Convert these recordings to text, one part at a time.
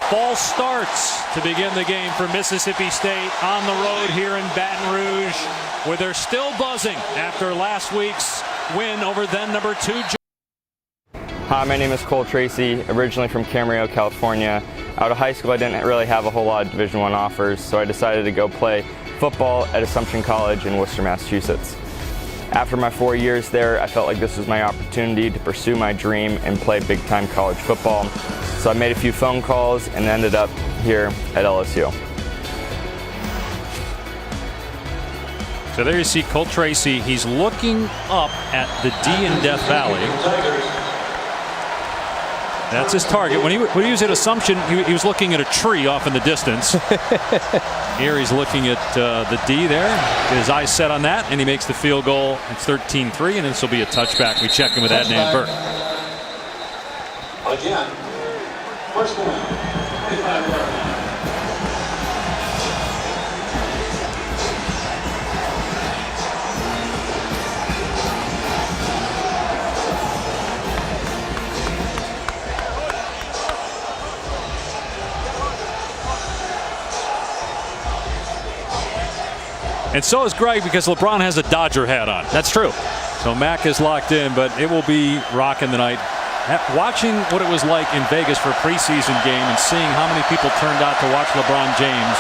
false starts to begin the game for Mississippi State on the road here in Baton Rouge, where they're still buzzing after last week's win over then number 2. Hi, my name is Cole Tracy, originally from Camarillo, California. Out of high school, I didn't really have a whole lot of Division I offers, so I decided to go play football at Assumption College in Worcester, Massachusetts. After my 4 years there, I felt like this was my opportunity to pursue my dream and play big-time college football. So I made a few phone calls and ended up here at LSU. So there you see Cole Tracy. He's looking up at the D in Death Valley. That's his target. When he was at Assumption, he was looking at a tree off in the distance. Here he's looking at the D there. Get his eyes set on that, and he makes the field goal. It's 13-3, and this will be a touchback. We check in with Adnan Burke. Again, first one. And so is Greg, because LeBron has a Dodger hat on. That's true. So Mac is locked in, but it will be rocking tonight. Watching what it was like in Vegas for a preseason game and seeing how many people turned out to watch LeBron James.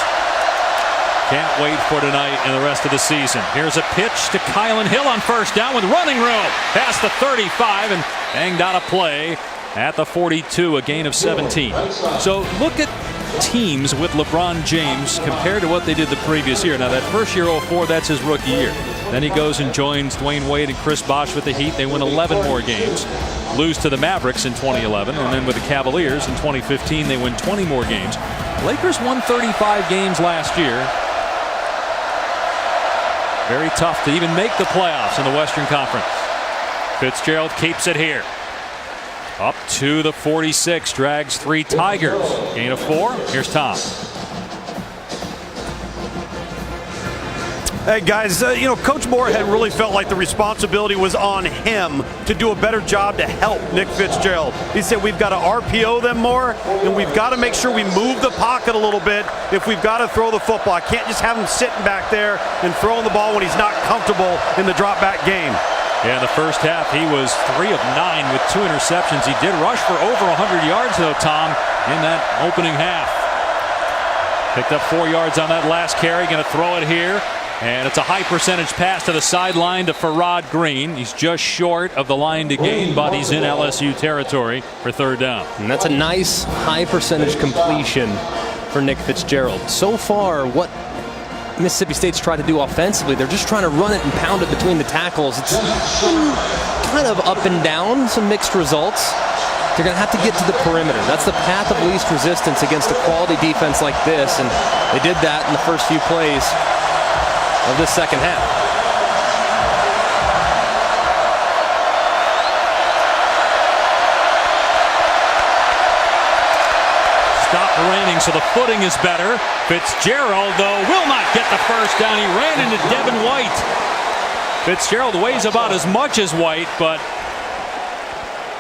Can't wait for tonight and the rest of the season. Here's a pitch to Kylan Hill on first down with running room. Past the 35 and banged out a play at the 42, a gain of 17. So look at teams with LeBron James compared to what they did the previous year. Now that first year, 04, that's his rookie year. Then he goes and joins Dwayne Wade and Chris Bosh with the Heat. They win 11 more games, lose to the Mavericks in 2011, and then with the Cavaliers in 2015 they win 20 more games. Lakers won 35 games last year. Very tough to even make the playoffs in the Western Conference. Fitzgerald keeps it here. Up to the 46, drags 3 Tigers. Gain of 4. Here's Tom. Hey guys, Coach Moorhead really felt like the responsibility was on him to do a better job to help Nick Fitzgerald. He said we've got to RPO them more, and we've got to make sure we move the pocket a little bit if we've got to throw the football. I can't just have him sitting back there and throwing the ball when he's not comfortable in the drop back game. Yeah, in the first half, he was 3 of 9 with 2 interceptions. He did rush for over 100 yards, though, Tom, in that opening half. Picked up 4 yards on that last carry. Going to throw it here. And it's a high percentage pass to the sideline to Farrod Green. He's just short of the line to gain, but he's in LSU territory for third down. And that's a nice high percentage completion for Nick Fitzgerald. So far, what Mississippi State's tried to do offensively, they're just trying to run it and pound it between the tackles. It's kind of up and down, some mixed results. They're going to have to get to the perimeter. That's the path of least resistance against a quality defense like this, and they did that in the first few plays of this second half. Stop raining, so the footing is better. Fitzgerald, though, will not get the first down. He ran into Devin White. Fitzgerald weighs about as much as White, but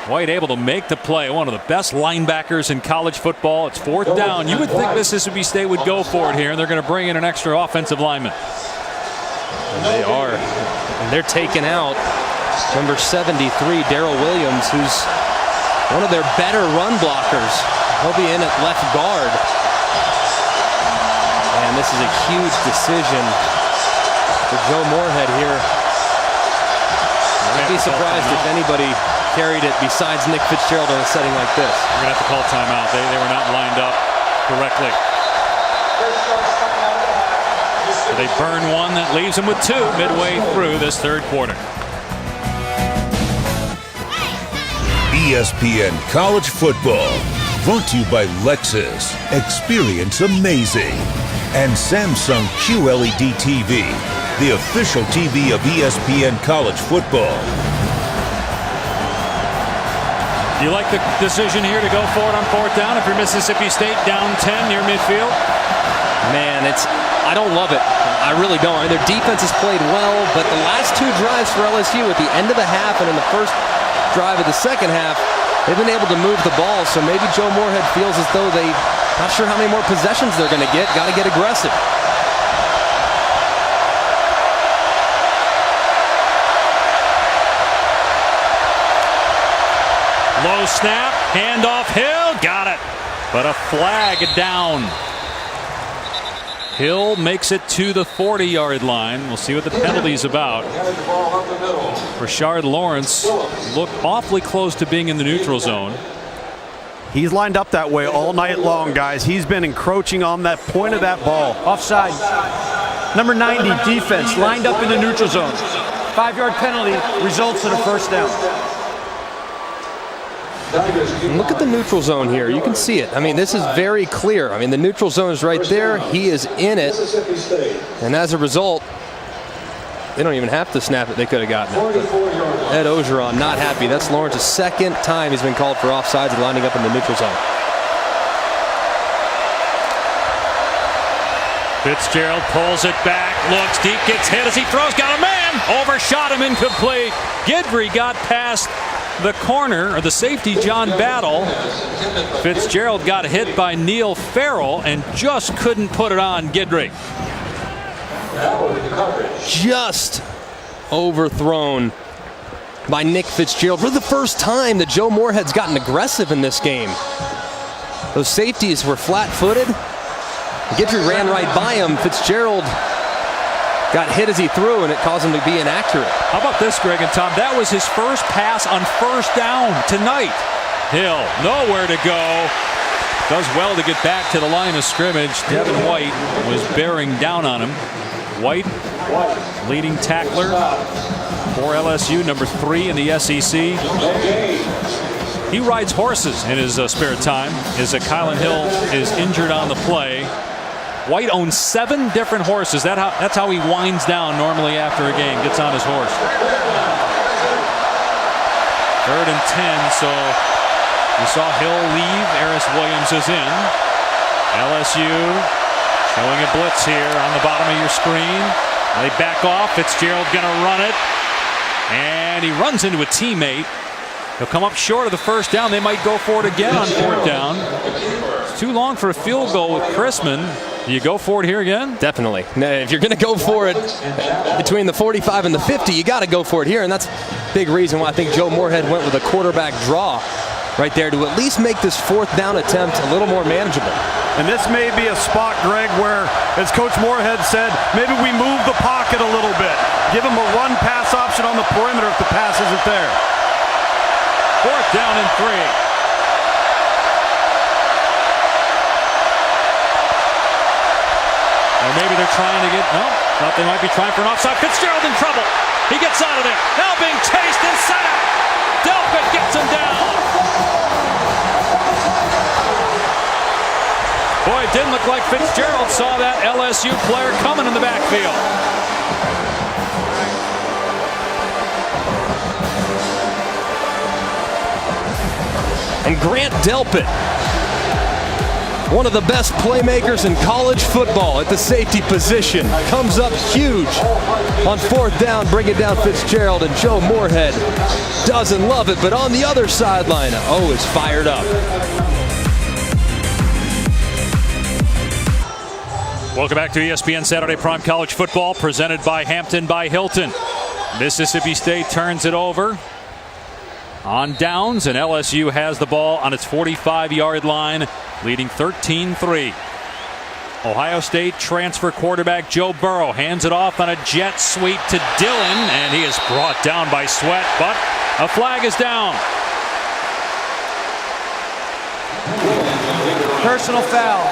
White able to make the play. One of the best linebackers in college football. It's fourth down. You would think Mississippi State would go for it here, and they're going to bring in an extra offensive lineman. And they are. And they're taking out number 73, Darrell Williams, who's one of their better run blockers. He'll be in at left guard. And this is a huge decision for Joe Moorhead here. I'd be surprised if anybody carried it besides Nick Fitzgerald in a setting like this. We're going to have to call timeout. They were not lined up correctly. So they burn one that leaves them with 2 midway through this third quarter. ESPN College Football, brought to you by Lexus. Experience amazing. And Samsung QLED TV, the official TV of ESPN College Football. Do you like the decision here to go for it on fourth down if you're Mississippi State down 10 near midfield? Man, I don't love it. I really don't. Their defense has played well, but the last 2 drives for LSU at the end of the half and in the first drive of the second half, they've been able to move the ball. So maybe Joe Moorhead feels as though they Not sure how many more possessions they're going to get. Got to get aggressive. Low snap, handoff, Hill, got it. But a flag down. Hill makes it to the 40-yard line. We'll see what the penalty's about. Rashard Lawrence looked awfully close to being in the neutral zone. He's lined up that way all night long, guys. He's been encroaching on that point of that ball. Offside. Number 90, defense, lined up in the neutral zone. 5-yard penalty results in a first down. And look at the neutral zone here. You can see it. I mean, this is very clear. I mean, the neutral zone is right there. He is in it. And as a result, they don't even have to snap it. They could have gotten it. But Ed Ogeron not happy. That's Lawrence's second time he's been called for offsides and lining up in the neutral zone. Fitzgerald pulls it back, looks deep, gets hit as he throws, got a man, overshot him, incomplete. Guidry got past the corner, or the safety, John Battle. Fitzgerald got hit by Neil Farrell and just couldn't put it on Guidry. Just overthrown by Nick Fitzgerald for the first time that Joe Moorhead's gotten aggressive in this game. Those safeties were flat-footed. Guidry ran right by him. Fitzgerald got hit as he threw, and it caused him to be inaccurate. How about this, Greg and Tom? That was his first pass on first down tonight. Hill, nowhere to go. Does well to get back to the line of scrimmage. Devin White was bearing down on him. White, leading tackler for LSU, number 3 in the SEC. He rides horses in his spare time, as Kylan Hill is injured on the play. White owns 7 different horses. That's how he winds down normally after a game, gets on his horse. 3rd and 10, so we saw Hill leave. Eris Williams is in. LSU showing a blitz here on the bottom of your screen. They back off. Fitzgerald going to run it. And he runs into a teammate. He'll come up short of the first down. They might go for it again on 4th down. It's too long for a field goal with Chrisman. Do you go for it here again? Definitely. Now, if you're going to go for it between the 45 and the 50, you got to go for it here. And that's a big reason why I think Joe Moorhead went with a quarterback draw right there to at least make this 4th down attempt a little more manageable. And this may be a spot, Greg, where, as Coach Moorhead said, maybe we move the pocket a little bit. Give him a run-pass option on the perimeter if the pass isn't there. 4th down and 3. Or maybe they're trying to get, no, thought they might be trying for an offside. Fitzgerald in trouble. He gets out of there. Now being chased and sacked. Delpit gets him down. Boy, it didn't look like Fitzgerald saw that LSU player coming in the backfield. And Grant Delpit, one of the best playmakers in college football at the safety position, comes up huge on 4th down, bringing down Fitzgerald, and Joe Moorhead doesn't love it, but on the other sideline, is fired up. Welcome back to ESPN Saturday Prime College Football, presented by Hampton by Hilton. Mississippi State turns it over on downs, and LSU has the ball on its 45-yard line, leading 13-3. Ohio State transfer quarterback Joe Burrow hands it off on a jet sweep to Dillon, and he is brought down by Sweat, but a flag is down. Personal foul.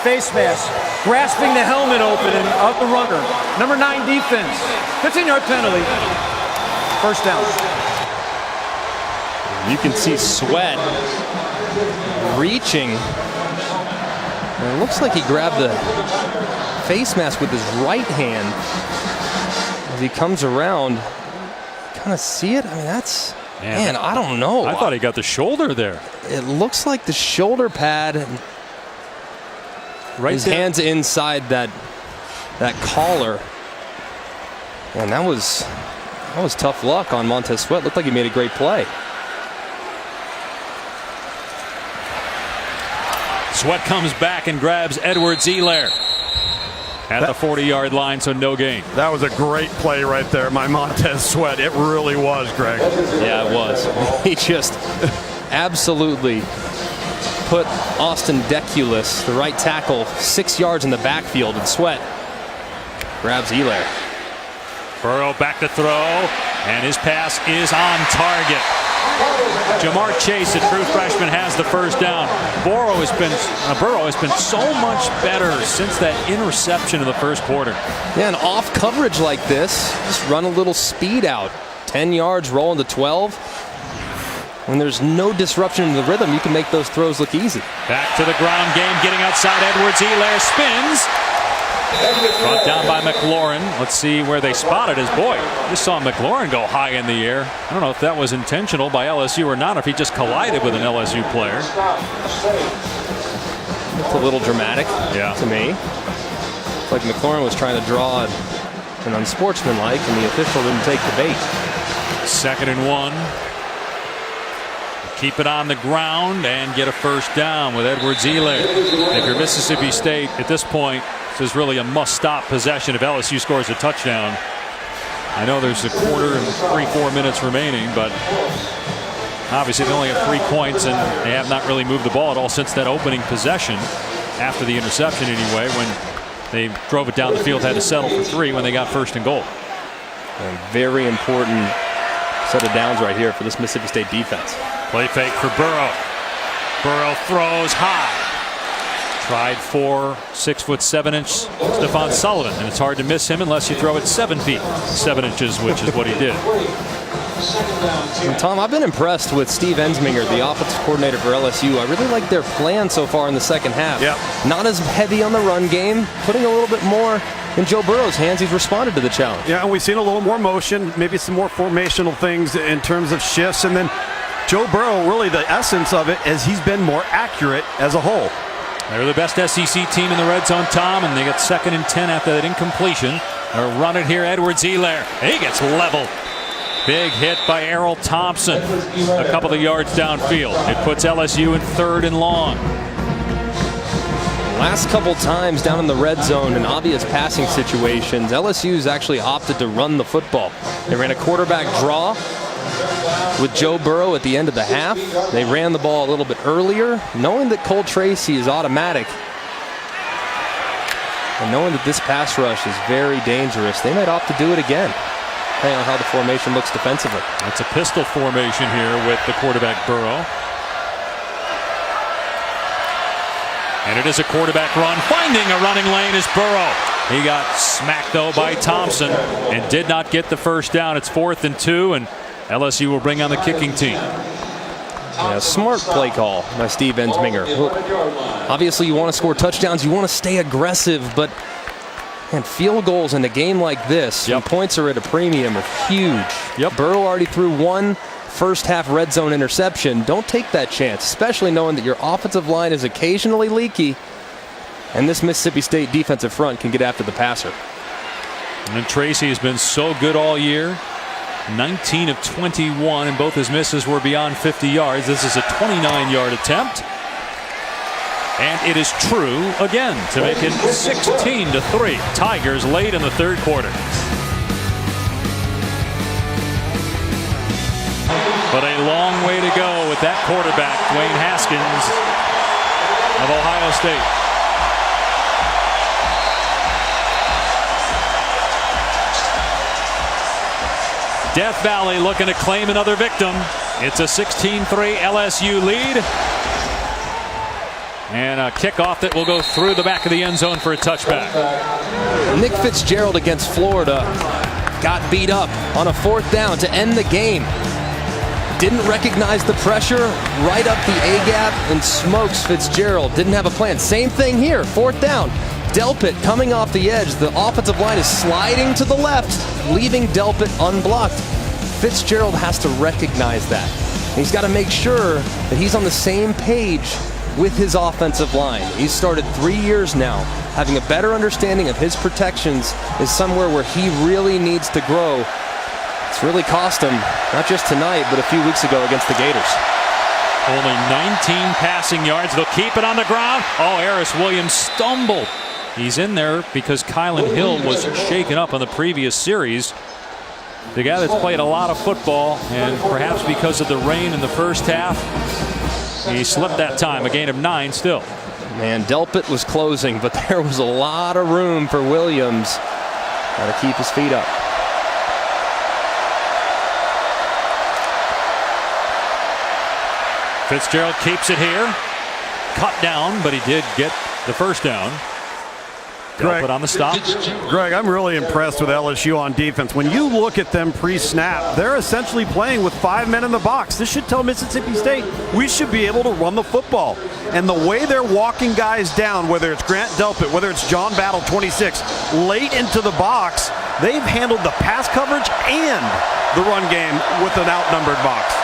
Face mask. Grasping the helmet open and of the runner. Number 9 defense. 15-yard penalty. First down. You can see Sweat reaching. And it looks like he grabbed the face mask with his right hand. As he comes around, kind of see it? I mean, that's, man, I don't know. I thought he got the shoulder there. It looks like the shoulder pad. Right his there. hands inside that collar. And that was tough luck on Montez Sweat. Looked like he made a great play. Sweat comes back and grabs Edwards-Helaire at the 40-yard line, so no gain. That was a great play right there, my Montez Sweat. It really was, Greg. Yeah, it was. He just absolutely put Austin Deculus, the right tackle, 6 yards in the backfield, and Sweat grabs Helaire. Burrow back to throw, and his pass is on target. Jamar Chase, a true freshman, has the first down. Burrow has been so much better since that interception in the first quarter. Yeah, and off coverage like this, just run a little speed out. 10 yards, roll into 12. When there's no disruption in the rhythm, you can make those throws look easy. Back to the ground game, getting outside Edwards-Helaire, spins. Brought down by McLaurin. Let's see where they spotted his boy. Just saw McLaurin go high in the air. I don't know if that was intentional by LSU or not, if he just collided with an LSU player. It's a little dramatic to me. It's like McLaurin was trying to draw an unsportsmanlike, and the official didn't take the bait. 2nd and 1. Keep it on the ground and get a first down with Edwards-Helaire. If you're Mississippi State at this point, this is really a must-stop possession if LSU scores a touchdown. I know there's a quarter and 3-4 minutes remaining, but obviously they only have 3 points, and they have not really moved the ball at all since that opening possession, after the interception anyway, when they drove it down the field, had to settle for 3 when they got 1st and goal. A very important set of downs right here for this Mississippi State defense. Play fake for Burrow. Burrow throws high. Tried for 6'7" Stephon Sullivan, and it's hard to miss him unless you throw it 7 feet 7 inches, which is what he did. And Tom, I've been impressed with Steve Ensminger, the offensive coordinator for LSU. I really like their plan so far in the second half. Yep. Not as heavy on the run game, putting a little bit more in Joe Burrow's hands. He's responded to the challenge. Yeah, and we've seen a little more motion, maybe some more formational things in terms of shifts, and then Joe Burrow, really the essence of it is he's been more accurate as a whole. They're the best SEC team in the red zone, Tom, and they get 2nd and 10 after that incompletion. They'll run it here, Edwards-Helaire. He gets leveled. Big hit by Errol Thompson a couple of yards downfield. It puts LSU in 3rd and long. Last couple times down in the red zone in obvious passing situations, LSU's actually opted to run the football. They ran a quarterback draw with Joe Burrow at the end of the half. They ran the ball a little bit earlier, knowing that Cole Tracy is automatic. And knowing that this pass rush is very dangerous, they might opt to do it again, depending on how the formation looks defensively. It's a pistol formation here with the quarterback Burrow. And it is a quarterback run. Finding a running lane is Burrow. He got smacked, though, by Thompson and did not get the first down. It's 4th and 2, and LSU will bring on the kicking team. Yeah, smart play call by Steve Ensminger. Obviously, you want to score touchdowns. You want to stay aggressive, but man, field goals in a game like this, when points are at a premium, are huge. Burrow already threw 1 first-half red zone interception. Don't take that chance, especially knowing that your offensive line is occasionally leaky, and this Mississippi State defensive front can get after the passer. And Tracy has been so good all year. 19 of 21, and both his misses were beyond 50 yards. This is a 29-yard attempt. And it is true again to make it 16-3. Tigers late in the 3rd quarter. But a long way to go with that quarterback, Dwayne Haskins of Ohio State. Death Valley looking to claim another victim. It's a 16-3 LSU lead. And a kickoff that will go through the back of the end zone for a touchback. Nick Fitzgerald against Florida got beat up on a 4th down to end the game. Didn't recognize the pressure, right up the A-gap, and smokes Fitzgerald. Didn't have a plan. Same thing here, 4th down. Delpit coming off the edge. The offensive line is sliding to the left, leaving Delpit unblocked. Fitzgerald has to recognize that. He's got to make sure that he's on the same page with his offensive line. He's started 3 years now. Having a better understanding of his protections is somewhere where he really needs to grow. It's really cost him, not just tonight, but a few weeks ago against the Gators. Only 19 passing yards. They'll keep it on the ground. Oh, Harris Williams stumbled. He's in there because Kylan Hill was shaken up on the previous series. The guy that's played a lot of football, and perhaps because of the rain in the first half, he slipped that time. A gain of 9 still. Man, Delpit was closing, but there was a lot of room for Williams. Got to keep his feet up. Fitzgerald keeps it here. Cut down, but he did get the first down. Greg, Delpit on the stop. Greg, I'm really impressed with LSU on defense. When you look at them pre-snap, they're essentially playing with 5 men in the box. This should tell Mississippi State we should be able to run the football. And the way they're walking guys down, whether it's Grant Delpit, whether it's John Battle, 26, late into the box, they've handled the pass coverage and the run game with an outnumbered box.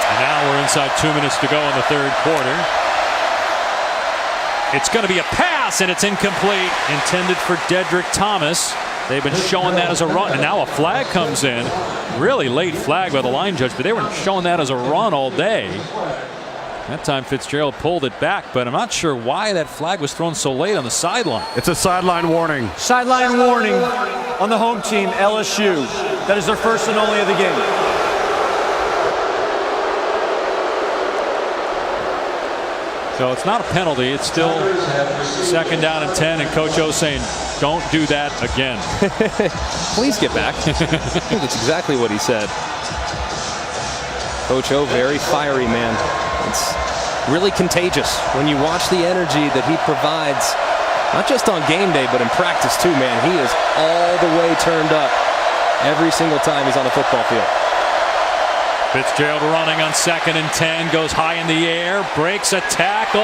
And now we're inside 2 minutes to go in the third quarter. It's going to be a pass, and it's incomplete. Intended for Dedrick Thomas. They've been showing that as a run, and now a flag comes in. Really late flag by the line judge, but they were showing that as a run all day. That time Fitzgerald pulled it back, but I'm not sure why that flag was thrown so late on the sideline. It's a sideline warning. Sideline warning on the home team, LSU. That is their first and only of the game. So it's not a penalty. It's still 2nd down and 10, and Coach O saying, don't do that again. Please get back. I think that's exactly what he said. Coach O, very fiery man. It's really contagious when you watch the energy that he provides, not just on game day, but in practice too, man. He is all the way turned up every single time he's on the football field. Fitzgerald running on 2nd and 10, goes high in the air, breaks a tackle,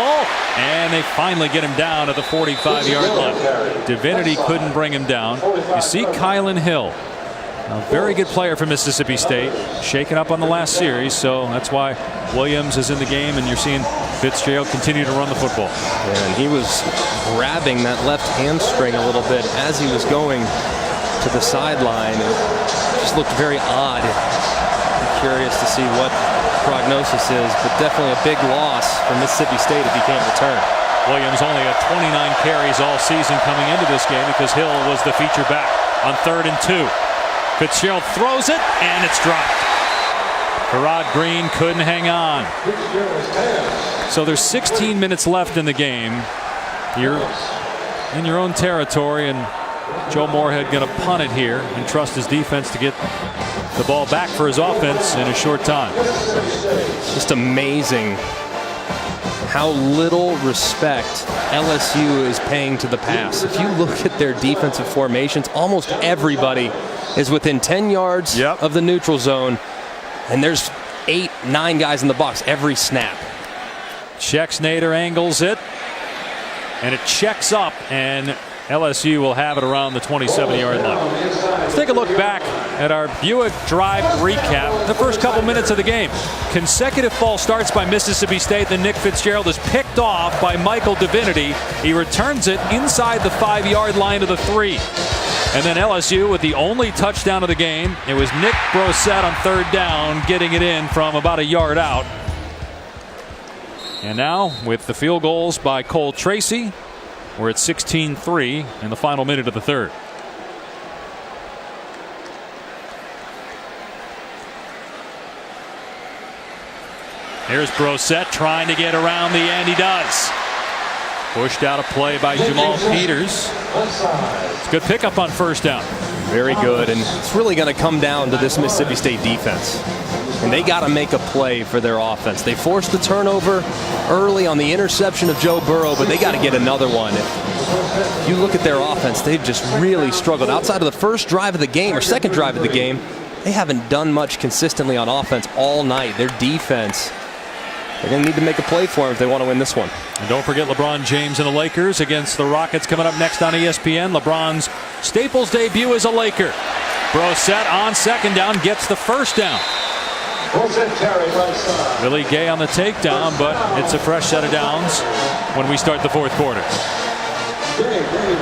and they finally get him down at the 45-yard line. Divinity couldn't bring him down. You see Kylan Hill, a very good player for Mississippi State, shaken up on the last series, so that's why Williams is in the game, and you're seeing Fitzgerald continue to run the football. Yeah, and he was grabbing that left hamstring a little bit as he was going to the sideline. It just looked very odd. Curious to see what prognosis is, but definitely a big loss for Mississippi State if he can't return. Williams only had 29 carries all season coming into this game because Hill was the feature back on 3rd and 2. Fitzgerald throws it, and it's dropped. Farrod Green couldn't hang on. So there's 16 minutes left in the game. You're in your own territory, and Joe Moorhead going to punt it here and trust his defense to get the ball back for his offense in a short time. Just amazing how little respect LSU is paying to the pass. If you look at their defensive formations, almost everybody is within 10 yards of the neutral zone, and there's 8, 9 guys in the box every snap. Checks Nader, angles it, and it checks up, and LSU will have it around the 27-yard line. Let's take a look back at our Buick Drive recap. The first couple minutes of the game. Consecutive false starts by Mississippi State. Then Nick Fitzgerald is picked off by Michael Divinity. He returns it inside the 5-yard line to the 3. And then LSU with the only touchdown of the game. It was Nick Brossette on 3rd down, getting it in from about a yard out. And now with the field goals by Cole Tracy, we're at 16-3 in the final minute of the third. Here's Brossette trying to get around the end. He does. Pushed out a play by Jamal Peters. It's a good pickup on 1st down. Very good, and it's really going to come down to this Mississippi State defense. And they got to make a play for their offense. They forced the turnover early on the interception of Joe Burrow, but they got to get another one. If you look at their offense, they've just really struggled. Outside of the first drive of the game or second drive of the game, they haven't done much consistently on offense all night. Their defense, they're going to need to make a play for them if they want to win this one. And don't forget LeBron James and the Lakers against the Rockets coming up next on ESPN. LeBron's Staples debut as a Laker. Brossette on 2nd down gets the 1st down. Willie Gay on the takedown, but it's a fresh set of downs when we start the 4th quarter.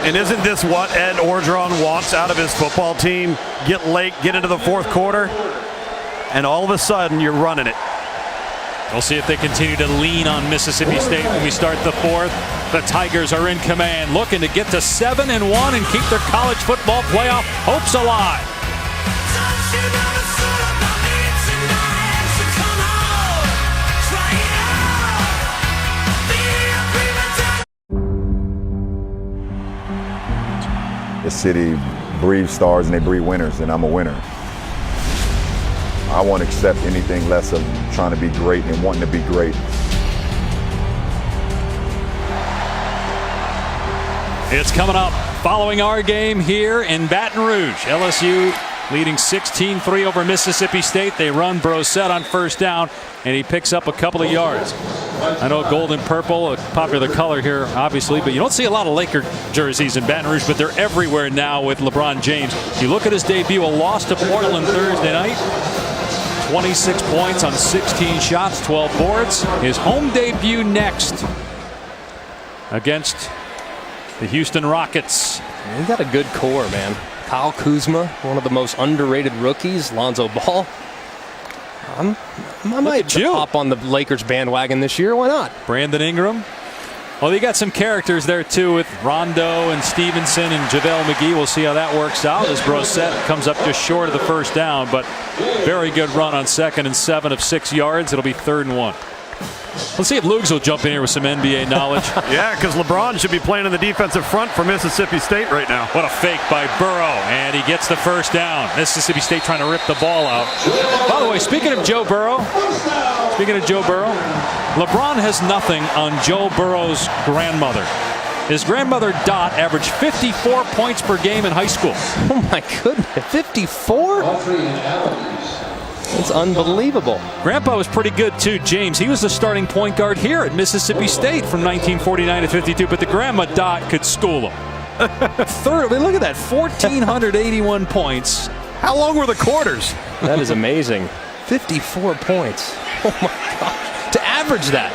And isn't this what Ed Orgeron wants out of his football team? Get late, get into the 4th quarter, and all of a sudden you're running it. We'll see if they continue to lean on Mississippi State when we start the fourth. The Tigers are in command, looking to get to 7-1 and keep their college football playoff hopes alive. This city breeds stars and they breed winners, and I'm a winner. I won't accept anything less of trying to be great and wanting to be great. It's coming up following our game here in Baton Rouge. LSU leading 16-3 over Mississippi State. They run Brosette on first down, and he picks up a couple of yards. I know gold and purple, a popular color here, obviously, but you don't see a lot of Laker jerseys in Baton Rouge, but they're everywhere now with LeBron James. You look at his debut, a loss to Portland Thursday night. 26 points on 16 shots, 12 boards. His home debut next against the Houston Rockets. He got a good core, man. Kyle Kuzma, one of the most underrated rookies. Lonzo Ball. I might hop on the Lakers bandwagon this year. Why not? Brandon Ingram. Well, you got some characters there, too, with Rondo and Stevenson and JaVale McGee. We'll see how that works out as Brosette comes up just short of the first down, but very good run on 2nd and 7 of 6 yards. It'll be 3rd and 1. Let's see if Lugs will jump in here with some NBA knowledge. Yeah, because LeBron should be playing in the defensive front for Mississippi State right now. What a fake by Burrow, and he gets the first down. Mississippi State trying to rip the ball out. By the way, speaking of Joe Burrow, LeBron has nothing on Joe Burrow's grandmother. His grandmother, Dot, averaged 54 points per game in high school. Oh, my goodness. 54? It's unbelievable. Grandpa was pretty good, too, James. He was the starting point guard here at Mississippi State from 1949 to 52, but the grandma, Dot, could school him. Third, I mean, look at that, 1,481 points. How long were the quarters? That is amazing. 54 points. Oh, my gosh. To average that.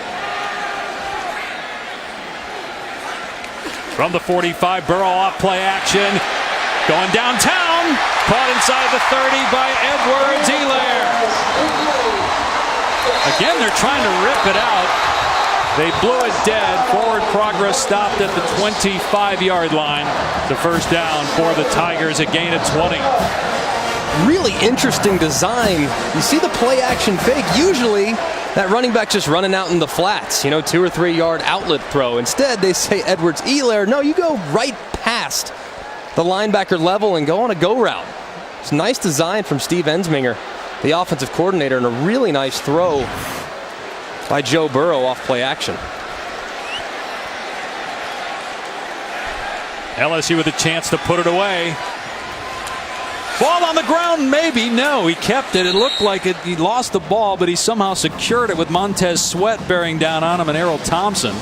From the 45, Burrow off play action. Going downtown. Caught inside the 30 by Edwards-Helaire. Again, they're trying to rip it out. They blew it dead. Forward progress stopped at the 25-yard line. The first down for the Tigers, a gain of 20. Really interesting design. You see the play action fake. Usually that running back just running out in the flats, 2 or 3 yard outlet throw. Instead, they say Edwards-Helaire. No, you go right past the linebacker level and go on a go route. It's a nice design from Steve Ensminger, the offensive coordinator, and a really nice throw by Joe Burrow off play action. LSU with a chance to put it away. Ball on the ground, maybe. No, he kept it. It looked like it. He lost the ball, but he somehow secured it with Montez Sweat bearing down on him and Errol Thompson.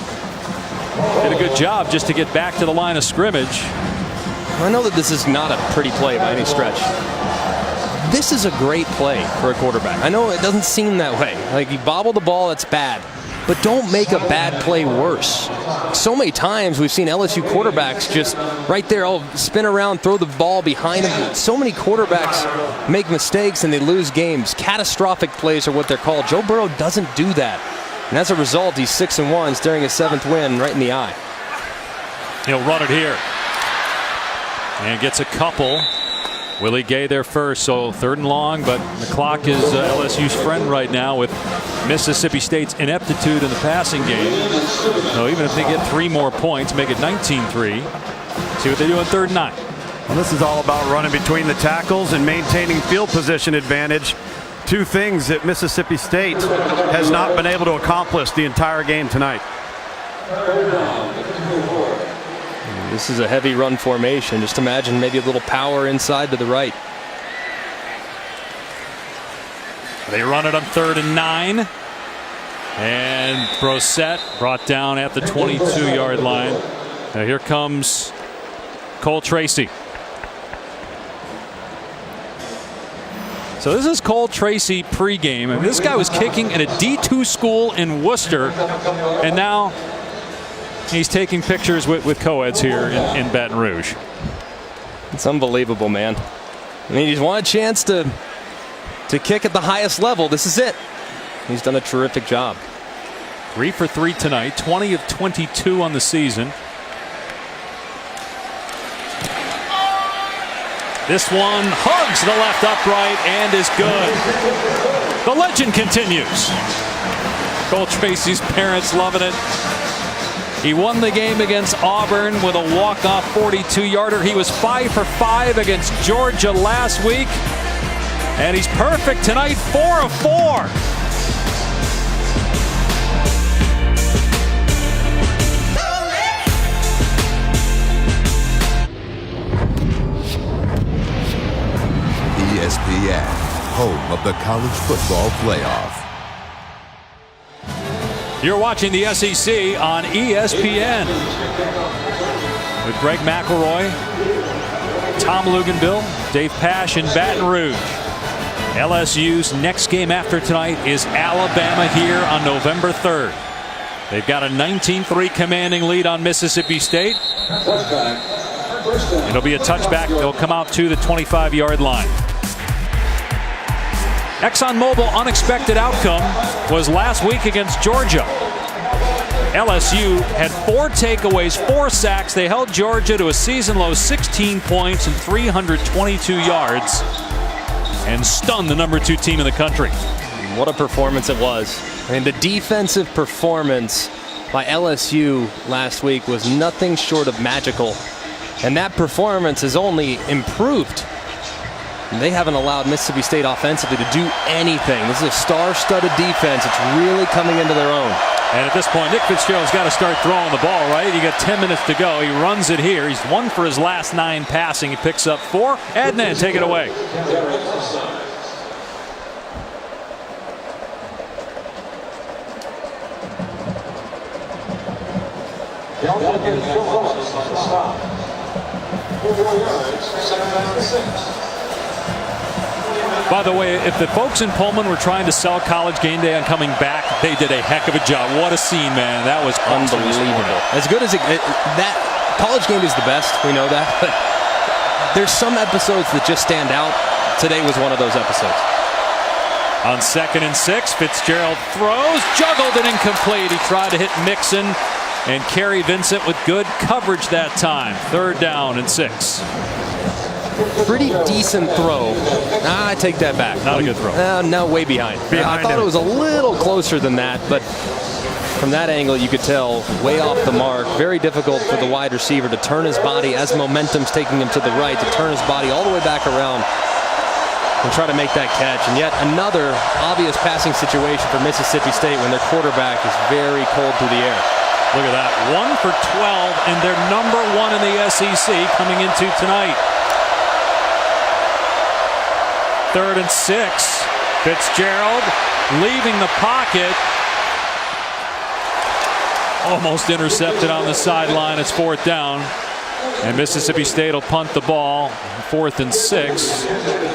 Did a good job just to get back to the line of scrimmage. I know that this is not a pretty play by any stretch. This is a great play for a quarterback. I know it doesn't seem that way. Like, you bobble the ball, that's bad. But don't make a bad play worse. So many times we've seen LSU quarterbacks just right there, spin around, throw the ball behind them. So many quarterbacks make mistakes and they lose games. Catastrophic plays are what they're called. Joe Burrow doesn't do that. And as a result, he's 6-1, staring his 7th win right in the eye. He'll run it here. And gets a couple. Willie Gay there first, so 3rd and long, but the clock is LSU's friend right now with Mississippi State's ineptitude in the passing game. So even if they get 3 more points, make it 19-3. See what they do on 3rd and 9. Well, this is all about running between the tackles and maintaining field position advantage. 2 things that Mississippi State has not been able to accomplish the entire game tonight. This is a heavy run formation. Just imagine maybe a little power inside to the right. They run it on 3rd and 9. And Brosette brought down at the 22-yard line. Now here comes Cole Tracy. So this is Cole Tracy pregame. I mean, this guy was kicking at a D2 school in Worcester, and now he's taking pictures with co-eds here in Baton Rouge. It's unbelievable, man. I mean, he's won a chance to kick at the highest level. This is it. He's done a terrific job. 3 for 3 tonight, 20 of 22 on the season. This one hugs the left upright and is good. The legend continues. Cole Tracy's parents loving it. He won the game against Auburn with a walk-off 42-yarder. He was 5 for 5 against Georgia last week. And he's perfect tonight, 4 of 4. ESPN, home of the college football playoff. You're watching the SEC on ESPN with Greg McElroy, Tom Luganbill, Dave Pasch in Baton Rouge. LSU's next game after tonight is Alabama here on November 3rd. They've got a 19-3 commanding lead on Mississippi State. It'll be a touchback. They'll come out to the 25-yard line. ExxonMobil unexpected outcome was last week against Georgia. LSU had 4 takeaways, 4 sacks. They held Georgia to a season-low 16 points and 322 yards and stunned the number 2 team in the country. What a performance it was. I mean, the defensive performance by LSU last week was nothing short of magical. And that performance has only improved. They haven't allowed Mississippi State offensively to do anything. This is a star-studded defense. It's really coming into their own. And at this point, Nick Fitzgerald's got to start throwing the ball, right? You got 10 minutes to go. He runs it here. He's 1 for his last 9 passing. He picks up 4. Adnan, take it away. By the way, if the folks in Pullman were trying to sell College Game Day on coming back, they did a heck of a job. What a scene, man. That was unbelievable. As good as that College Game Day is the best. We know that. But there's some episodes that just stand out. Today was one of those episodes. On 2nd and 6, Fitzgerald throws, juggled and incomplete. He tried to hit Mixon and Kerry Vincent with good coverage that time. 3rd down and 6. Pretty decent throw. I take that back. Not a good throw. No, way behind. I thought it was a little closer than that, but from that angle you could tell way off the mark. Very difficult for the wide receiver to turn his body as momentum's taking him to the right, to turn his body all the way back around and try to make that catch. And yet another obvious passing situation for Mississippi State when their quarterback is very cold through the air. Look at that. 1 for 12, and they're number 1 in the SEC coming into tonight. 3rd and 6. Fitzgerald leaving the pocket. Almost intercepted on the sideline. It's 4th down. And Mississippi State will punt the ball. 4th and 6.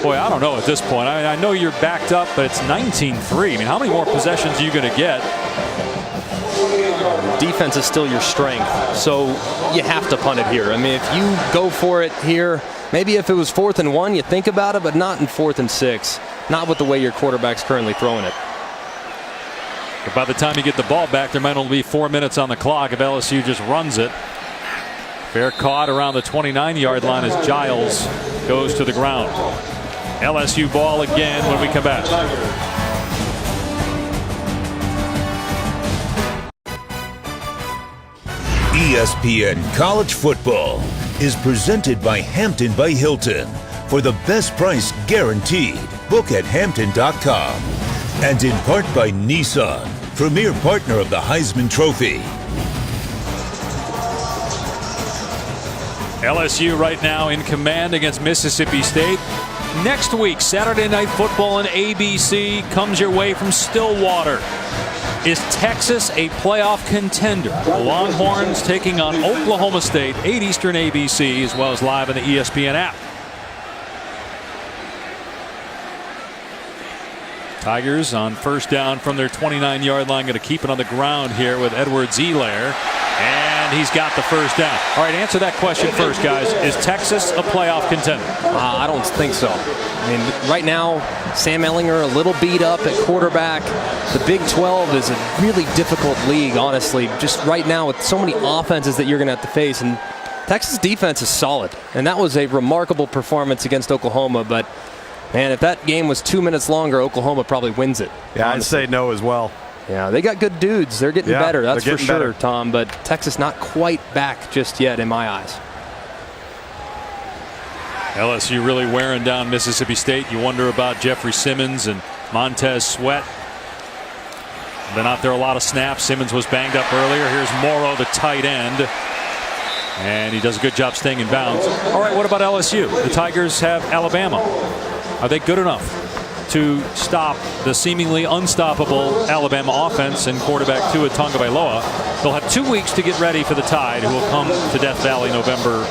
Boy, I don't know at this point. I know you're backed up, but it's 19-3. I mean, how many more possessions are you going to get? Defense is still your strength, so you have to punt it here. I mean, if you go for it here, maybe if it was 4th and 1, you think about it, but not in 4th and 6. Not with the way your quarterback's currently throwing it. But by the time you get the ball back, there might only be 4 minutes on the clock if LSU just runs it. Fair caught around the 29-yard line as Giles goes to the ground. LSU ball again when we come back. ESPN College Football is presented by Hampton by Hilton. For the best price guaranteed, book at Hampton.com. And in part by Nissan, premier partner of the Heisman Trophy. LSU right now in command against Mississippi State. Next week, Saturday Night Football on ABC comes your way from Stillwater. Is Texas a playoff contender? The Longhorns taking on Oklahoma State, 8 Eastern ABC, as well as live on the ESPN app. Tigers on 1st down from their 29-yard line, going to keep it on the ground here with Edwards-Helaire. And and he's got the first down. All right, answer that question first, guys. Is Texas a playoff contender? I don't think so. I mean, right now, Sam Ehlinger a little beat up at quarterback. The Big 12 is a really difficult league, honestly, just right now with so many offenses that you're going to have to face. And Texas defense is solid, and that was a remarkable performance against Oklahoma. But, man, if that game was 2 minutes longer, Oklahoma probably wins it. Yeah, honestly. I'd say no as well. Yeah, they got good dudes. They're getting better, that's for sure, better. Tom. But Texas not quite back just yet in my eyes. LSU really wearing down Mississippi State. You wonder about Jeffrey Simmons and Montez Sweat. Been out there a lot of snaps. Simmons was banged up earlier. Here's Morrow, the tight end. And he does a good job staying in bounds. All right, what about LSU? The Tigers have Alabama. Are they good enough to stop the seemingly unstoppable Alabama offense and quarterback Tua Tagovailoa? They'll have 2 weeks to get ready for the Tide, who will come to Death Valley November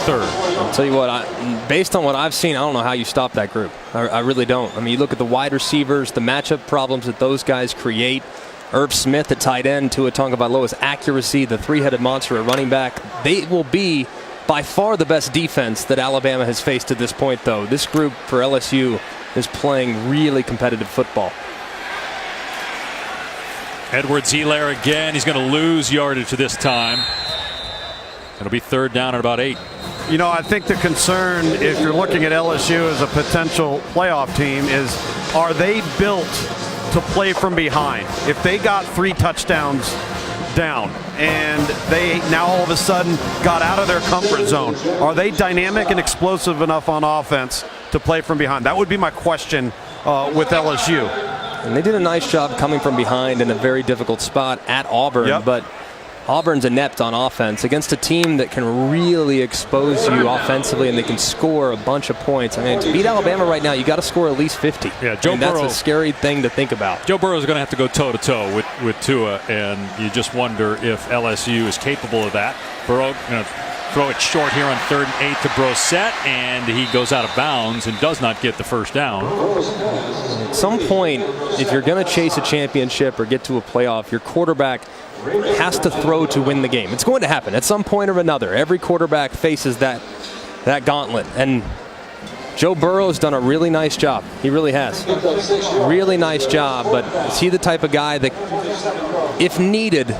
3rd. I'll tell you what, based on what I've seen, I don't know how you stop that group. I really don't. I mean, you look at the wide receivers, the matchup problems that those guys create. Irv Smith at tight end, Tua Tagovailoa's accuracy, the three-headed monster at running back. They will be by far the best defense that Alabama has faced to this point, though. This group for LSU is playing really competitive football. Edwards-Helaire again. He's going to lose yardage this time. It'll be 3rd down at about 8. You know, I think the concern, if you're looking at LSU as a potential playoff team, is are they built to play from behind? If they got 3 touchdowns down and they now all of a sudden got out of their comfort zone, are they dynamic and explosive enough on offense to play from behind? That would be my question with LSU. And they did a nice job coming from behind in a very difficult spot at Auburn, but Auburn's inept on offense against a team that can really expose you offensively and they can score a bunch of points. I mean, to beat Alabama right now, you got to score at least 50. Yeah, Joe Burrow. That's a scary thing to think about. Joe Burrow is going to have to go toe-to-toe with Tua, and you just wonder if LSU is capable of that. Burrow going to throw it short here on 3rd and 8 to Brissett, and he goes out of bounds and does not get the first down. At some point, if you're going to chase a championship or get to a playoff, your quarterback has to throw to win the game. It's going to happen at some point or another. Every quarterback faces that gauntlet, and Joe Burrow's done a really nice job. He really has. Really nice job, but is he the type of guy that, if needed,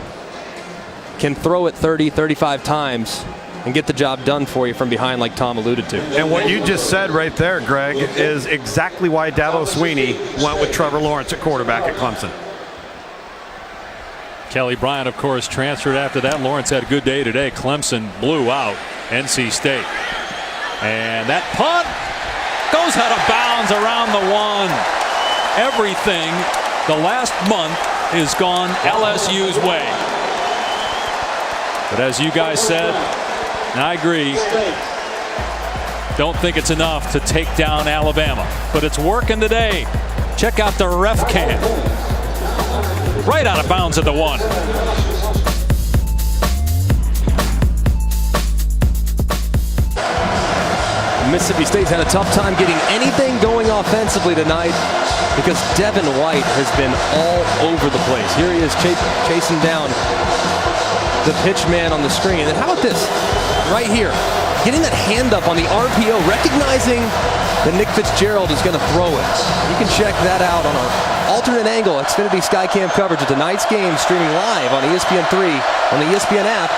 can throw it 30, 35 times and get the job done for you from behind like Tom alluded to? And what you just said right there, Greg, is exactly why Dabo Swinney went with Trevor Lawrence at quarterback at Clemson. Kelly Bryant, of course, transferred after that. Lawrence had a good day today. Clemson blew out NC State. And that punt goes out of bounds around the 1. Everything the last month is gone LSU's way. But as you guys said, and I agree, don't think it's enough to take down Alabama. But it's working today. Check out the ref cam. Right out of bounds at the 1. Mississippi State's had a tough time getting anything going offensively tonight because Devin White has been all over the place. Here he is chasing down the pitch man on the screen. And how about this? Right here. Getting that hand up on the RPO, recognizing that Nick Fitzgerald is going to throw it. You can check that out on our alternate angle Xfinity Skycam coverage of tonight's game, streaming live on ESPN3, on the ESPN app,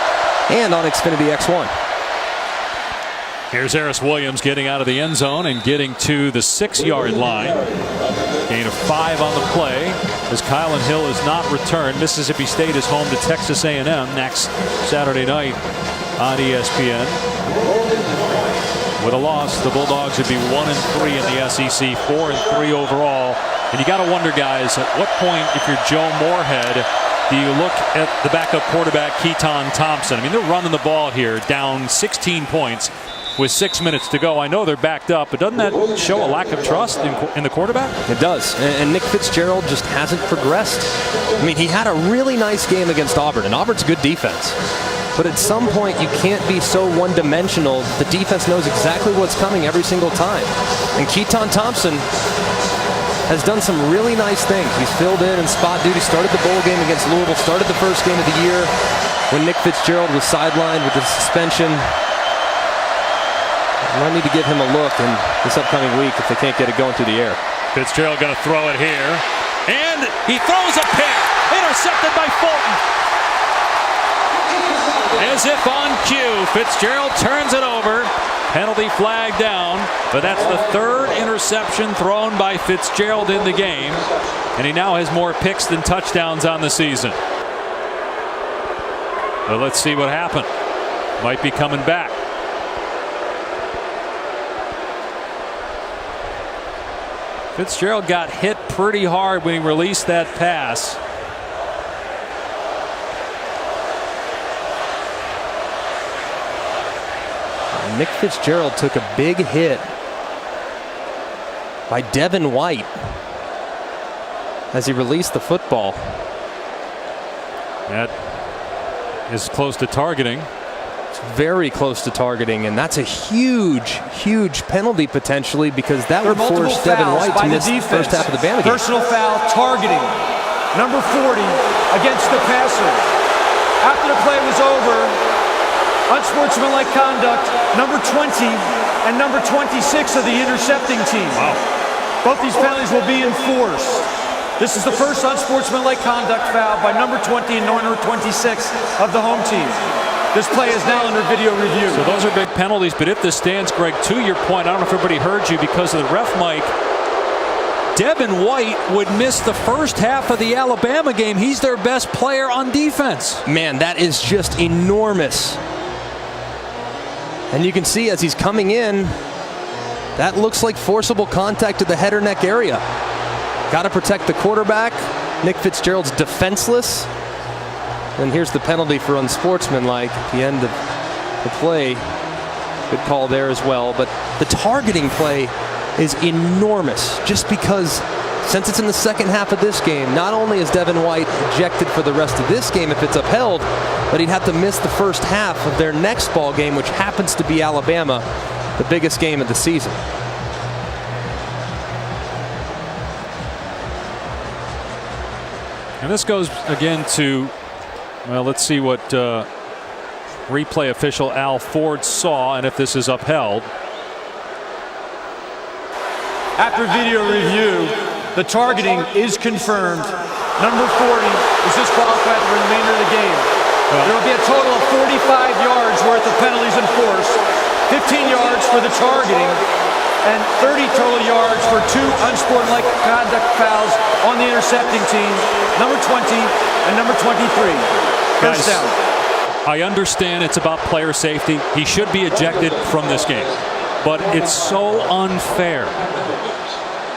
and on Xfinity X1. Here's Harris Williams getting out of the end zone and getting to the 6-yard line. Gain of 5 on the play as Kylan Hill is not returned. Mississippi State is home to Texas A&M next Saturday night on ESPN. With a loss, the Bulldogs would be 1-3 in the SEC, 4-3 overall. And you got to wonder, guys, at what point, if you're Joe Moorhead, do you look at the backup quarterback, Keaton Thompson? I mean, they're running the ball here, down 16 points with 6 minutes to go. I know they're backed up, but doesn't that show a lack of trust in the quarterback? It does. And Nick Fitzgerald just hasn't progressed. I mean, he had a really nice game against Auburn, and Auburn's good defense. But at some point, you can't be so one-dimensional. The defense knows exactly what's coming every single time. And Keaton Thompson has done some really nice things. He's filled in spot duty, started the bowl game against Louisville, started the first game of the year. when Nick Fitzgerald was sidelined with the suspension. Might need to give him a look in this upcoming week if they can't get it going through the air. Fitzgerald going to throw it here. And he throws a pick. Intercepted by Fulton. As if on cue, Fitzgerald turns it over. Penalty flag down. But that's the third interception thrown by Fitzgerald in the game. And he now has more picks than touchdowns on the season. But let's see what happened. Might be coming back. Fitzgerald got hit pretty hard when he released that pass. Nick Fitzgerald took a big hit by Devin White as he released the football. That is close to targeting. It's very close to targeting, and that's a huge, huge penalty potentially, because that would force Devin White to miss the first half of the Bama game. Personal foul, targeting. Number 40 against the passer. After the play was over, unsportsmanlike conduct, number 20 and number 26 of the intercepting team. Wow. Both these penalties will be enforced. This is the first unsportsmanlike conduct foul by number 20 and number 26 of the home team. This play is now under video review. So those are big penalties, but if this stands, Greg, to your point, I don't know if everybody heard you because of the ref mic, Devin White would miss the first half of the Alabama game. He's their best player on defense. Man, that is just enormous. And you can see as he's coming in, that looks like forcible contact to the head or neck area. Got to protect the quarterback. Nick Fitzgerald's defenseless. And here's the penalty for unsportsmanlike at the end of the play. Good call there as well. But the targeting play is enormous just because since it's in the second half of this game, not only is Devin White ejected for the rest of this game if it's upheld, but he'd have to miss the first half of their next ball game, which happens to be Alabama, the biggest game of the season. And this goes again to, well, let's see what replay official Al Ford saw and if this is upheld. After video review, the targeting is confirmed. Number 40 is disqualified for the remainder of the game. There will be a total of 45 yards worth of penalties enforced, 15 yards for the targeting, and 30 total yards for two unsportsmanlike conduct fouls on the intercepting team, number 20 and number 23. First down. I understand it's about player safety. He should be ejected from this game. But it's so unfair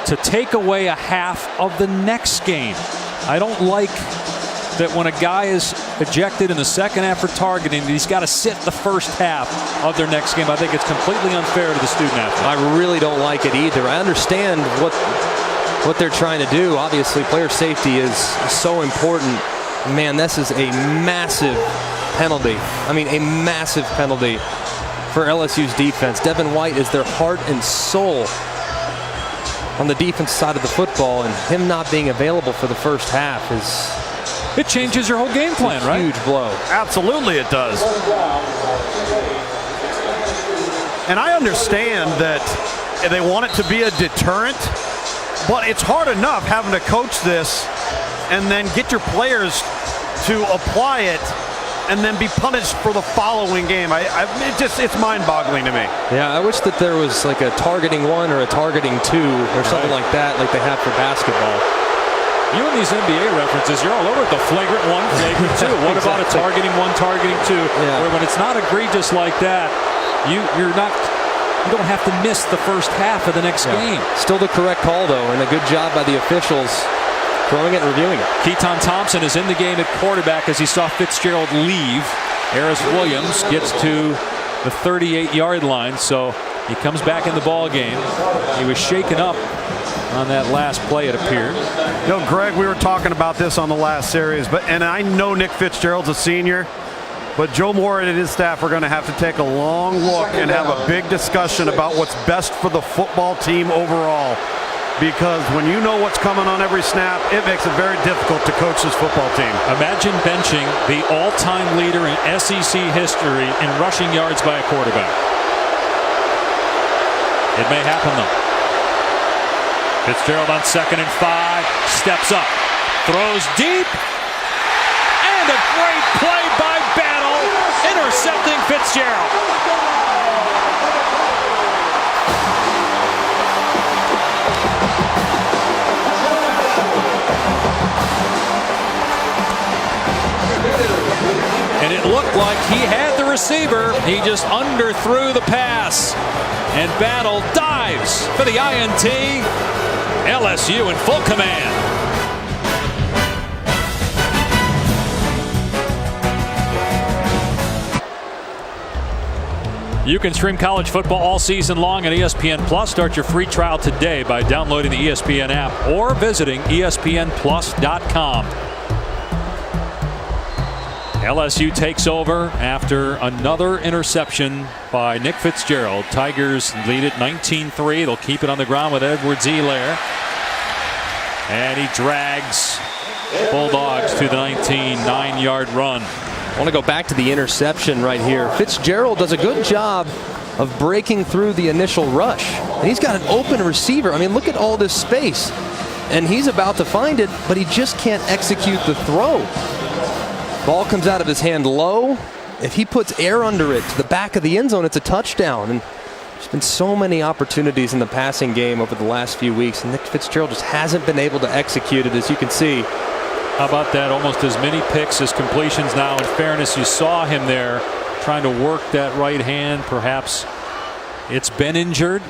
to take away a half of the next game. I don't like that when a guy is ejected in the second half for targeting, he's got to sit the first half of their next game. I think it's completely unfair to the student athlete. I really don't like it either. I understand what they're trying to do. Obviously, player safety is so important. Man, this is a massive penalty. I mean, a massive penalty for LSU's defense. Devin White is their heart and soul on the defense side of the football, and him not being available for the first half is... It changes your whole game plan, right? Huge blow. Absolutely it does. And I understand that they want it to be a deterrent, but it's hard enough having to coach this and then get your players to apply it and then be punished for the following game. It's mind-boggling to me. Yeah, I wish that there was like a targeting 1 or a targeting 2 or something like that, like they have for basketball. You and these NBA references, you're all over it. The flagrant 1, flagrant 2. What about a targeting 1, targeting 2? Yeah. Where when it's not egregious like that, you don't have to miss the first half of the next game. Still the correct call though, and a good job by the officials throwing it and reviewing it. Keaton Thompson is in the game at quarterback as he saw Fitzgerald leave. Harris Williams gets to the 38-yard line, so he comes back in the ball game. He was shaken up on that last play, it appeared. You know, Greg, we were talking about this on the last series, and I know Nick Fitzgerald's a senior, but Joe Moore and his staff are going to have to take a long look and have a big discussion about what's best for the football team overall. because when you know what's coming on every snap, it makes it very difficult to coach this football team. Imagine benching the all-time leader in SEC history in rushing yards by a quarterback. It may happen, though. Fitzgerald on 2nd and 5, steps up, throws deep, and a great play by Battle, intercepting Fitzgerald. And it looked like he had the receiver. He just underthrew the pass. And Battle dives for the INT. LSU in full command. You can stream college football all season long on ESPN Plus. Start your free trial today by downloading the ESPN app or visiting ESPNplus.com. LSU takes over after another interception by Nick Fitzgerald. Tigers lead it 19-3. They'll keep it on the ground with Edwards-Helaire. And he drags Bulldogs to the 19-9-yard run. I want to go back to the interception right here. Fitzgerald does a good job of breaking through the initial rush. And he's got an open receiver. I mean, look at all this space. And he's about to find it, but he just can't execute the throw. Ball comes out of his hand low. If he puts air under it to the back of the end zone, it's a touchdown. And there's been so many opportunities in the passing game over the last few weeks, and Nick Fitzgerald just hasn't been able to execute it, as you can see. How about that? Almost as many picks as completions now. In fairness, you saw him there trying to work that right hand. Perhaps it's been injured.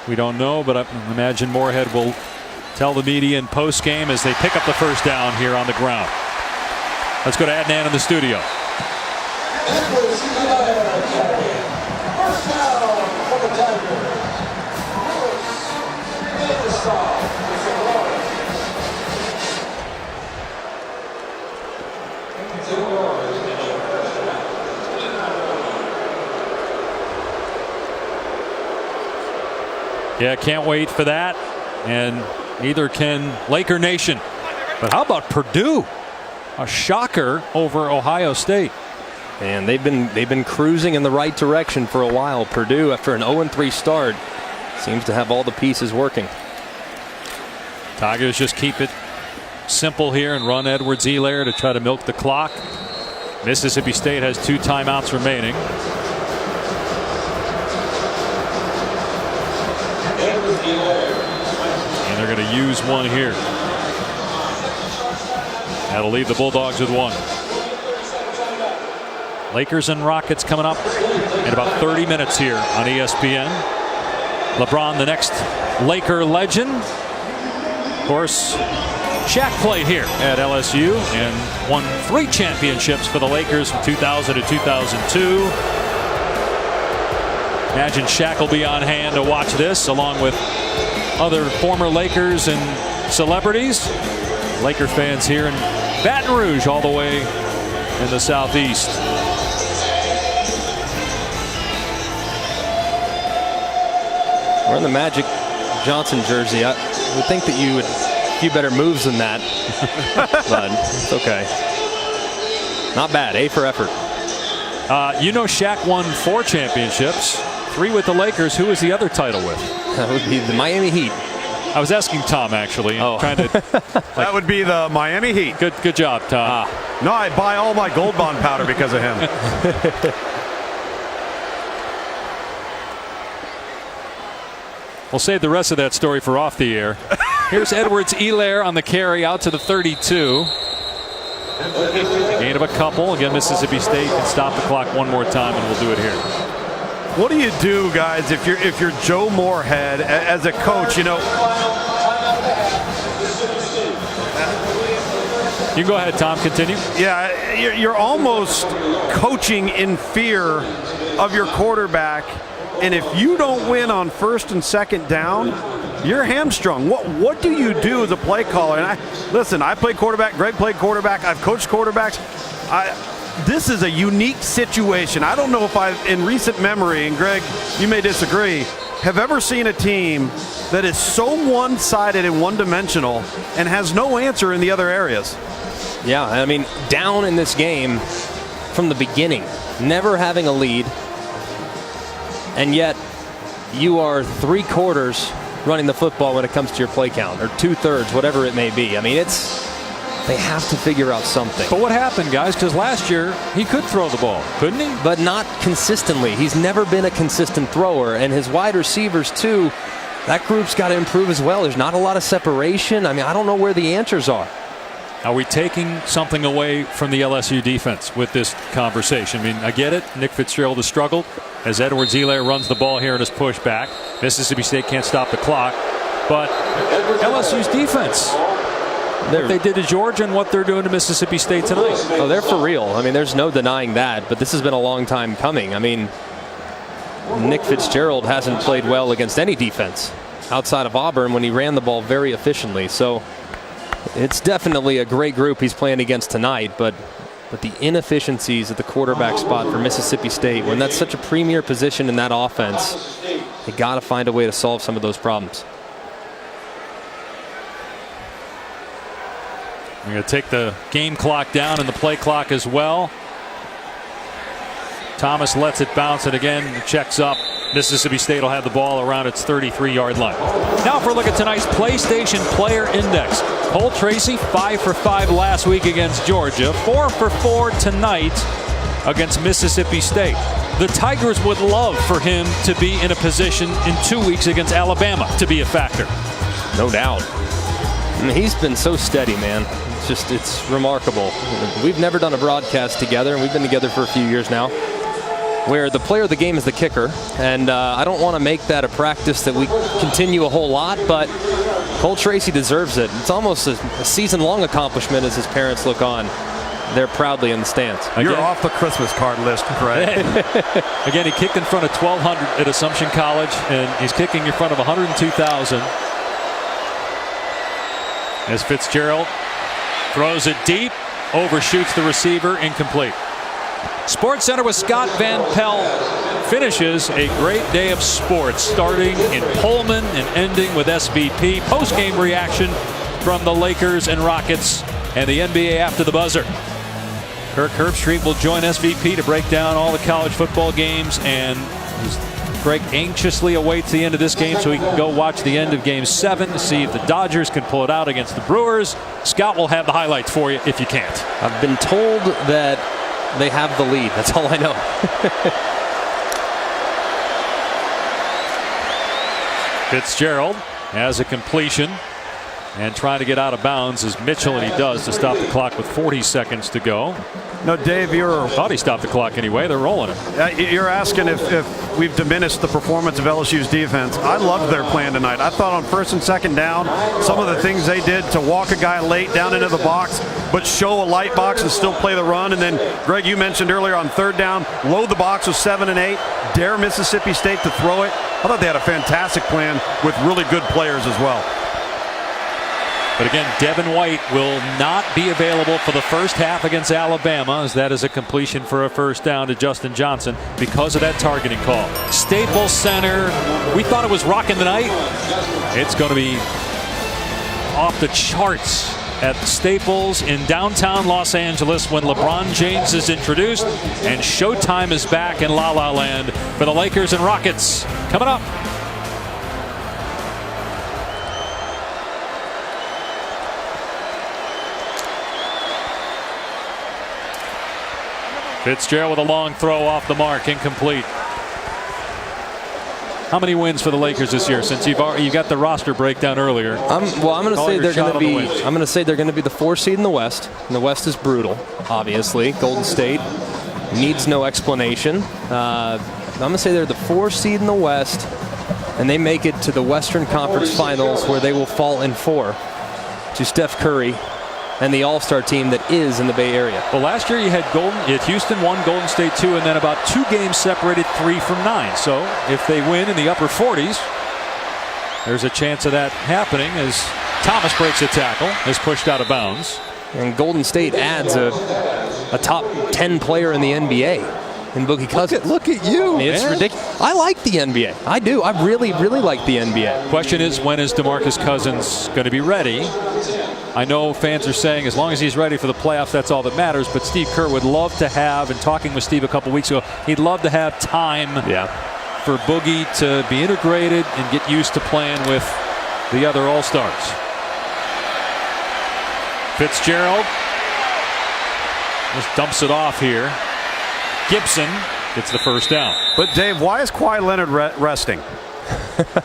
We don't know, but I imagine Moorhead will tell the media in post-game as they pick up the first down here on the ground. Let's go to Adnan in the studio. Yeah, can't wait for that, and neither can Laker Nation. But how about Purdue? A shocker over Ohio State. And they've been cruising in the right direction for a while. Purdue, after an 0-3 start, seems to have all the pieces working. Tigers just keep it simple here and run Edwards-Helaire to try to milk the clock. Mississippi State has 2 timeouts remaining. And they're going to use one here. That'll leave the Bulldogs with 1. Lakers and Rockets coming up in about 30 minutes here on ESPN. LeBron, the next Laker legend. Of course, Shaq played here at LSU and won 3 championships for the Lakers from 2000 to 2002. Imagine Shaq will be on hand to watch this along with other former Lakers and celebrities. Laker fans here in Baton Rouge, all the way in the southeast. Wearing the Magic Johnson jersey, I would think that you would a few better moves than that. But it's okay. Not bad. A for effort. You know, Shaq won 4 championships, 3 with the Lakers. Who was the other title with? That would be the Miami Heat. I was asking Tom, actually. Oh. Trying to, that would be the Miami Heat. Good job, Tom. No, I buy all my Gold Bond powder because of him. We'll save the rest of that story for off the air. Here's Edwards-Helaire on the carry out to the 32. Gain of a couple. Again, Mississippi State can stop the clock one more time, and we'll do it here. What do you do, guys, if you're Joe Moorhead as a coach? You know, you can go ahead, Tom. Continue. Yeah, you're almost coaching in fear of your quarterback, and if you don't win on 1st and 2nd down, you're hamstrung. What do you do as a play caller? And I played quarterback. Greg played quarterback. I've coached quarterbacks. This is a unique situation. I don't know if in recent memory, and Greg, you may disagree, have ever seen a team that is so one-sided and one-dimensional and has no answer in the other areas. Yeah, I mean, down in this game from the beginning, never having a lead, and yet you are 3/4 running the football when it comes to your play count, or 2/3, whatever it may be. I mean, they have to figure out something. But what happened, guys? Because last year he could throw the ball, couldn't he? But not consistently. He's never been a consistent thrower, and his wide receivers too. That group's got to improve as well. There's not a lot of separation. I mean, I don't know where the answers are. Are we taking something away from the LSU defense with this conversation? I mean, I get it. Nick Fitzgerald has struggled as Edwards-Helaire runs the ball here in his pushback. Mississippi State can't stop the clock. But LSU's defense, what they did to Georgia and what they're doing to Mississippi State tonight. Oh, they're for real. I mean, there's no denying that. But this has been a long time coming. I mean, Nick Fitzgerald hasn't played well against any defense outside of Auburn when he ran the ball very efficiently. So it's definitely a great group he's playing against tonight, but the inefficiencies at the quarterback spot for Mississippi State, when that's such a premier position in that offense, they got to find a way to solve some of those problems. We're going to take the game clock down and the play clock as well. Thomas lets it bounce, and again checks up. Mississippi State will have the ball around its 33-yard line. Now for a look at tonight's PlayStation Player Index. Cole Tracy 5 for 5 last week against Georgia, 4 for 4 tonight against Mississippi State. The Tigers would love for him to be in a position in 2 weeks against Alabama to be a factor. No doubt. I mean, he's been so steady, man. It's remarkable. We've never done a broadcast together, and we've been together for a few years now, where the player of the game is the kicker. And I don't want to make that a practice that we continue a whole lot, but Cole Tracy deserves it. It's almost a season-long accomplishment as his parents look on. They're proudly in the stands. You're off the Christmas card list, Craig. Again, he kicked in front of 1,200 at Assumption College, and he's kicking in front of 102,000. As Fitzgerald throws it deep, overshoots the receiver, incomplete. Sports Center with Scott Van Pelt finishes a great day of sports, starting in Pullman and ending with SVP. Post-game reaction from the Lakers and Rockets and the NBA after the buzzer. Kirk Herbstreit will join SVP to break down all the college football games, and Greg anxiously awaits the end of this game so he can go watch the end of Game 7 to see if the Dodgers can pull it out against the Brewers. Scott will have the highlights for you if you can't. I've been told that they have the lead. That's all I know. Fitzgerald has a completion and trying to get out of bounds as Mitchell, and he does, to stop the clock with 40 seconds to go. No, Dave, thought he stopped the clock anyway. They're rolling it. You're asking if we've diminished the performance of LSU's defense. I loved their plan tonight. I thought on first and second down, some of the things they did to walk a guy late down into the box, but show a light box and still play the run. And then, Greg, you mentioned earlier on third down, load the box with 7 and 8, dare Mississippi State to throw it. I thought they had a fantastic plan with really good players as well. But again, Devin White will not be available for the first half against Alabama, as that is a completion for a first down to Justin Johnson because of that targeting call. Staples Center, we thought it was rocking the night. It's going to be off the charts at Staples in downtown Los Angeles when LeBron James is introduced and Showtime is back in La La Land for the Lakers and Rockets. Coming up. Fitzgerald with a long throw off the mark, incomplete. How many wins for the Lakers this year? Since you got the roster breakdown earlier. I'm going to say they're going to be. I'm going to say they're going to be the 4 seed in the West. And the West is brutal, obviously. Golden State needs no explanation. I'm going to say they're the 4 seed in the West, and they make it to the Western Conference Finals, where they will fall in 4 to Steph Curry and the All-Star team that is in the Bay Area. Well, last year you had Houston 1, Golden State 2, and then about 2 games separated 3 from 9. So if they win in the upper 40s, there's a chance of that happening as Thomas breaks a tackle, is pushed out of bounds. And Golden State adds a top 10 player in the NBA and Boogie Cousins. Look at you. I mean, it's ridiculous. I like the NBA. I do. I really, really like the NBA. Question is, when is DeMarcus Cousins going to be ready? I know fans are saying as long as he's ready for the playoffs, that's all that matters. But Steve Kerr would love to have, and talking with Steve a couple weeks ago, he'd love to have time for Boogie to be integrated and get used to playing with the other All-Stars. Fitzgerald just dumps it off here. Gibson gets the first down. But Dave, why is Kawhi Leonard resting?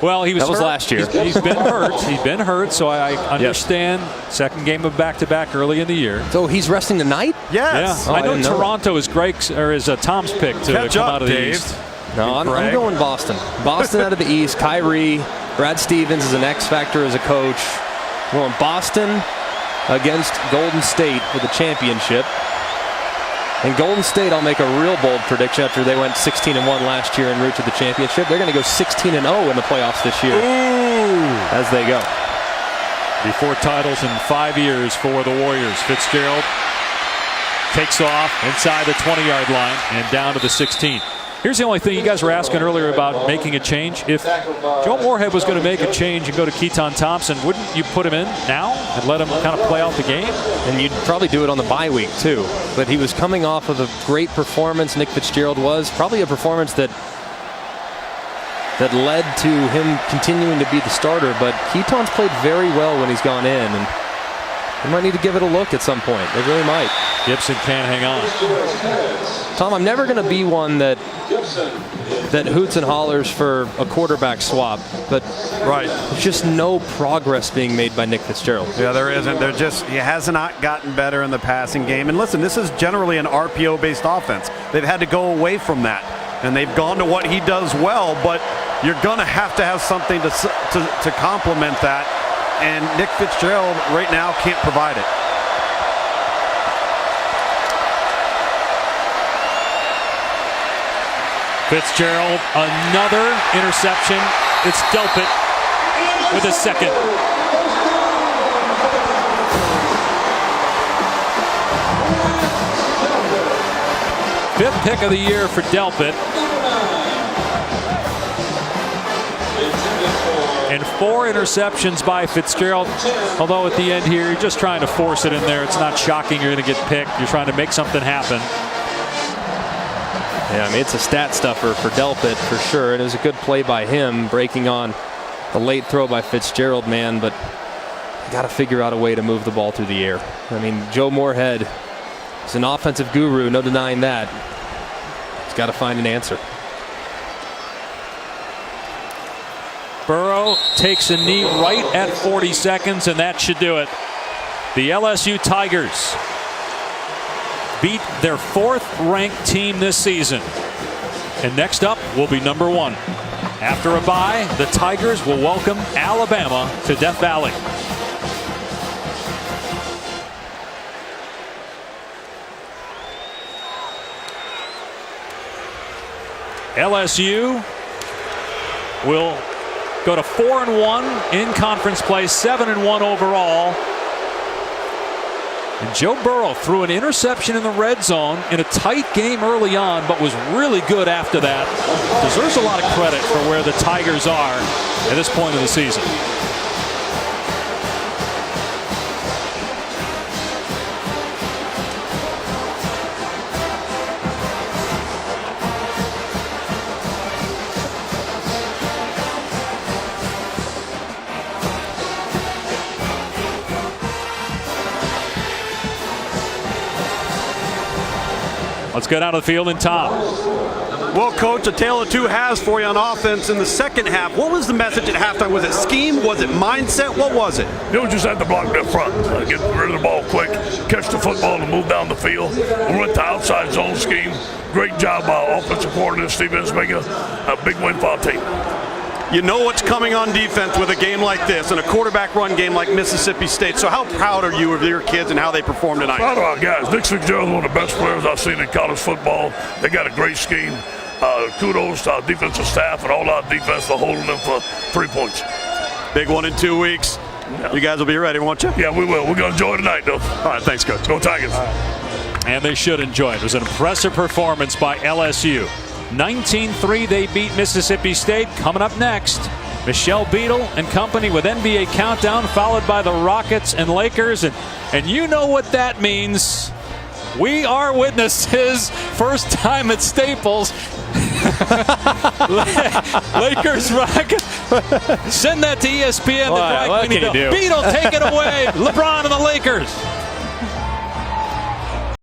Well, he was that was hurt. last year. He's been hurt. He's been hurt, so I understand. Second game of back-to-back early in the year. So he's resting tonight? Yes. Yeah. Oh, I know didn't know Toronto is Tom's pick to Catch come up, out of the Dave. East. No, I'm going Boston. Boston out of the East. Kyrie, Brad Stevens is an X factor as a coach. We're going Boston against Golden State for the championship. And Golden State, I'll make a real bold prediction after they went 16-1 last year en route to the championship. They're going to go 16-0 in the playoffs this year. As they go. Before titles in 5 years for the Warriors. Fitzgerald takes off inside the 20-yard line and down to the 16. Here's the only thing you guys were asking earlier about making a change. If Joe Moorhead was going to make a change and go to Keaton Thompson, wouldn't you put him in now and let him kind of play out the game? And you'd probably do it on the bye week too. But he was coming off of a great performance. Nick Fitzgerald was probably a performance that led to him continuing to be the starter. But Keaton's played very well when he's gone in, and they might need to give it a look at some point. They really might. Gibson can't hang on. Tom, I'm never going to be one that hoots and hollers for a quarterback swap, but there's just no progress being made by Nick Fitzgerald. Yeah, there isn't. He has not gotten better in the passing game. And listen, this is generally an RPO-based offense. They've had to go away from that, and they've gone to what he does well. But you're going to have something to complement that, and Nick Fitzgerald right now can't provide it. Fitzgerald, another interception. It's Delpit with a second. Fifth pick of the year for Delpit. And 4 interceptions by Fitzgerald. Although at the end here, you're just trying to force it in there. It's not shocking you're going to get picked. You're trying to make something happen. Yeah, I mean, it's a stat stuffer for Delpit for sure. And it was a good play by him, breaking on a late throw by Fitzgerald, man. But you got to figure out a way to move the ball through the air. I mean, Joe Moorhead is an offensive guru, no denying that. He's got to find an answer. Burrow takes a knee right at 40 seconds, and that should do it. The LSU Tigers beat their 4th-ranked team this season. And next up will be number 1. After a bye, the Tigers will welcome Alabama to Death Valley. LSU will go to 4-1 in conference play, 7-1 overall. And Joe Burrow threw an interception in the red zone in a tight game early on, but was really good after that. Deserves a lot of credit for where the Tigers are at this point of the season. Let's go down to the field and Tom. Well, Coach, a tale of two halves for you on offense in the second half. What was the message at halftime? Was it scheme? Was it mindset? What was it? It was just at the block up front. Get rid of the ball quick, catch the football, and move down the field. We went to outside zone scheme. Great job by offensive coordinator Stevens making a big win for our team. You know what's coming on defense with a game like this and a quarterback run game like Mississippi State. So how proud are you of your kids and how they performed tonight? Proud of our guys. Nick Fitzgerald is one of the best players I've seen in college football. They got a great scheme. Kudos to our defensive staff and all our defense for holding them for 3 points. Big one in 2 weeks. Yeah. You guys will be ready, won't you? Yeah, we will. We're going to enjoy tonight, though. All right, thanks, Coach. Go Tigers. And they should enjoy it. It was an impressive performance by LSU. 19-3 they beat Mississippi State. Coming up next, Michelle Beadle and company with NBA Countdown, followed by the Rockets and Lakers. And you know what that means. We are witnesses. First time at Staples. Lakers, Rockets. Send that to ESPN. What can you do? Beadle, take it away. LeBron and the Lakers.